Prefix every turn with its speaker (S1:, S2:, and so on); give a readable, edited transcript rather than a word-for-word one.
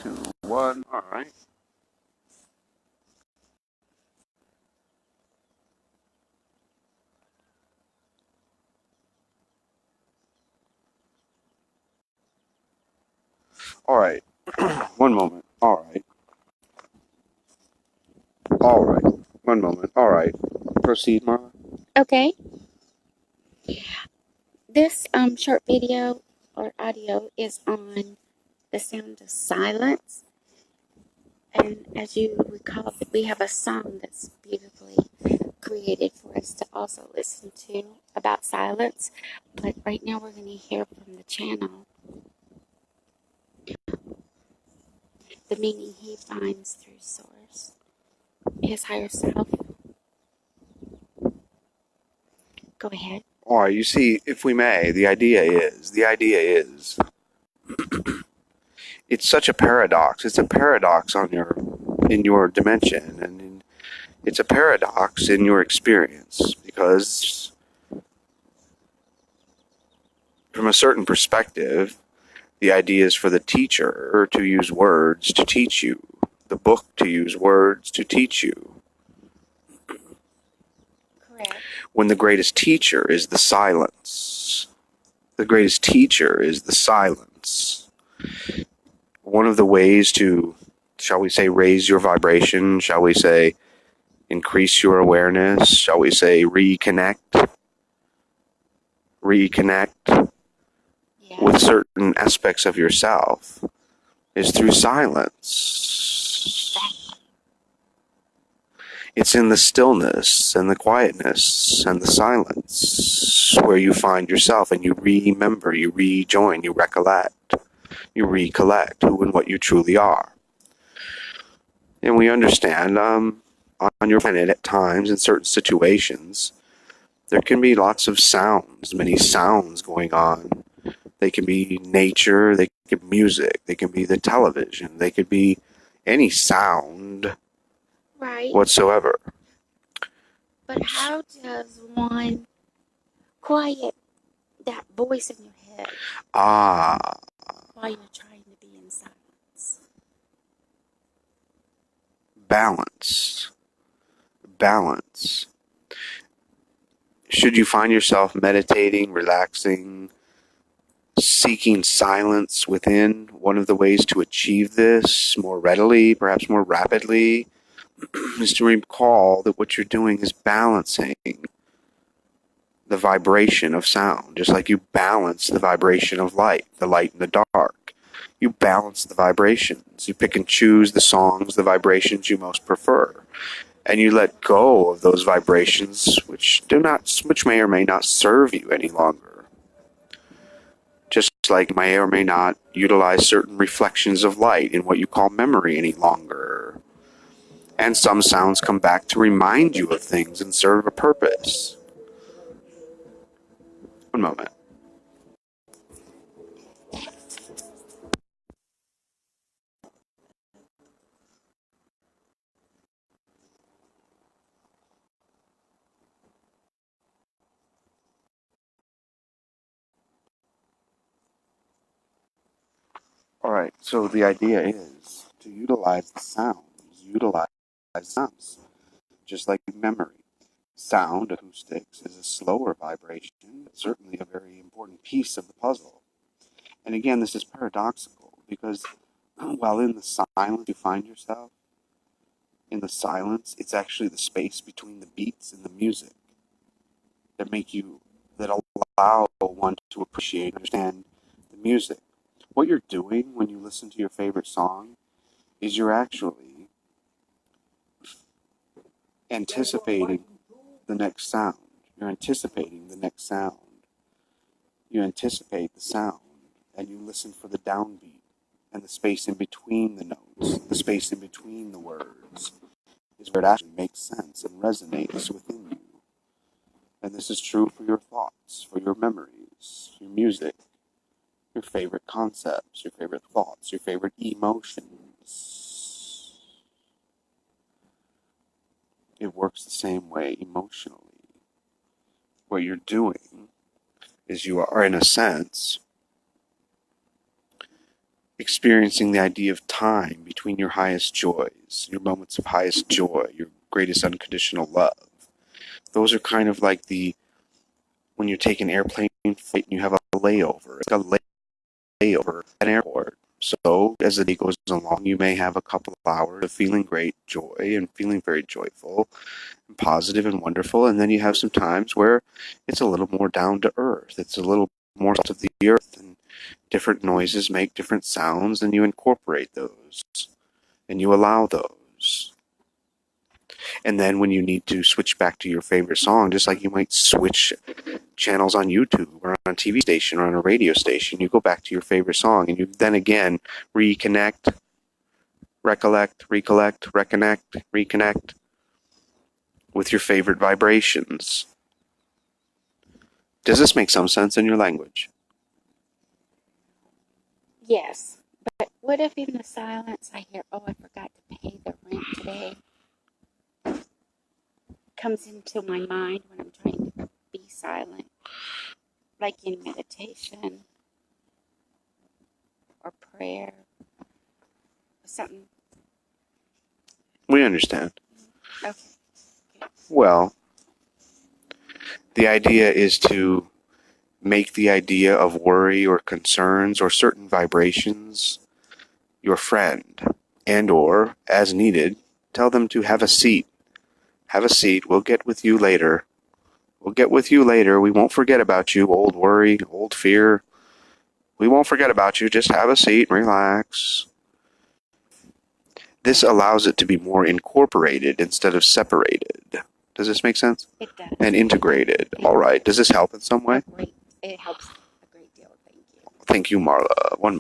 S1: 2, 1. All right. All right. One moment. All right. All right. One moment. All right. Proceed, Marla.
S2: Okay. This short video or audio is on the sound of silence. And as you recall, we have a song that's beautifully created for us to also listen to about silence. But right now we're going to hear from the channel the meaning he finds through source, his higher self. Go ahead.
S1: All right. You see, if we may, the idea is, it's such a paradox. It's a paradox in your dimension, and it's a paradox in your experience because, from a certain perspective, the idea is for the teacher to use words to teach you, the book to use words to teach you.
S2: Correct.
S1: When the greatest teacher is the silence. The greatest teacher is the silence. One of the ways to, shall we say, raise your vibration, shall we say, increase your awareness, shall we say, reconnect with certain aspects of yourself is through silence. It's in the stillness and the quietness and the silence where you find yourself and you remember, you rejoin, you recollect who and what you truly are. And we understand on your planet at times, in certain situations, there can be lots of sounds, many sounds going on. They can be nature, they can be music, they can be the television, they could be any sound whatsoever.
S2: But how does one quiet that voice in your head while you're trying to be in silence?
S1: Balance. Should you find yourself meditating, relaxing, seeking silence within, one of the ways to achieve this more readily, perhaps more rapidly, is to recall that what you're doing is balancing the vibration of sound, just like you balance the vibration of light, the light and the dark. You balance the vibrations. You pick and choose the songs, the vibrations you most prefer. And you let go of those vibrations which may or may not serve you any longer. Just like may or may not utilize certain reflections of light in what you call memory any longer. And some sounds come back to remind you of things and serve a purpose. One moment. All right, so the idea is to utilize the sounds, just like memory. Sound, acoustics, is a slower vibration, but certainly a very important piece of the puzzle. And again, this is paradoxical because while in the silence you find yourself, in the silence, it's actually the space between the beats and the music that allow one to appreciate and understand the music. What you're doing when you listen to your favorite song is you're actually anticipating the next sound. You're anticipating the next sound. You anticipate the sound, and you listen for the downbeat and the space in between the notes, the space in between the words, is where it actually makes sense and resonates within you. And this is true for your thoughts, for your memories, your music, your favorite concepts, your favorite thoughts, your favorite emotions. It works the same way emotionally. What you're doing is you are, in a sense, experiencing the idea of time between your highest joys, your moments of highest joy, your greatest unconditional love. Those are kind of like when you take an airplane flight and you have a layover. It's like a layover at an airport. So as the day goes along, you may have a couple of hours of feeling great joy and feeling very joyful and positive and wonderful. And then you have some times where it's a little more down to earth. It's a little more of the earth, and different noises make different sounds, and you incorporate those and you allow those. And then when you need to switch back to your favorite song, just like you might switch channels on YouTube or on a TV station or on a radio station, you go back to your favorite song and you then again reconnect, recollect, reconnect with your favorite vibrations. Does this make some sense in your language?
S2: Yes. But what if in the silence I hear, oh, I forgot to pay the rent today? Comes into my mind when I'm trying to be silent, like in meditation or prayer or something.
S1: We understand.
S2: Okay.
S1: Well, the idea is to make the idea of worry or concerns or certain vibrations your friend, and or, as needed, tell them to have a seat. Have a seat. We'll get with you later. We'll get with you later. We won't forget about you, old worry, old fear. We won't forget about you. Just have a seat and relax. This allows it to be more incorporated instead of separated. Does this make sense?
S2: It does.
S1: And integrated. All right. Does this help in some way?
S2: It helps a great deal. Thank you.
S1: Thank you, Marla. One moment.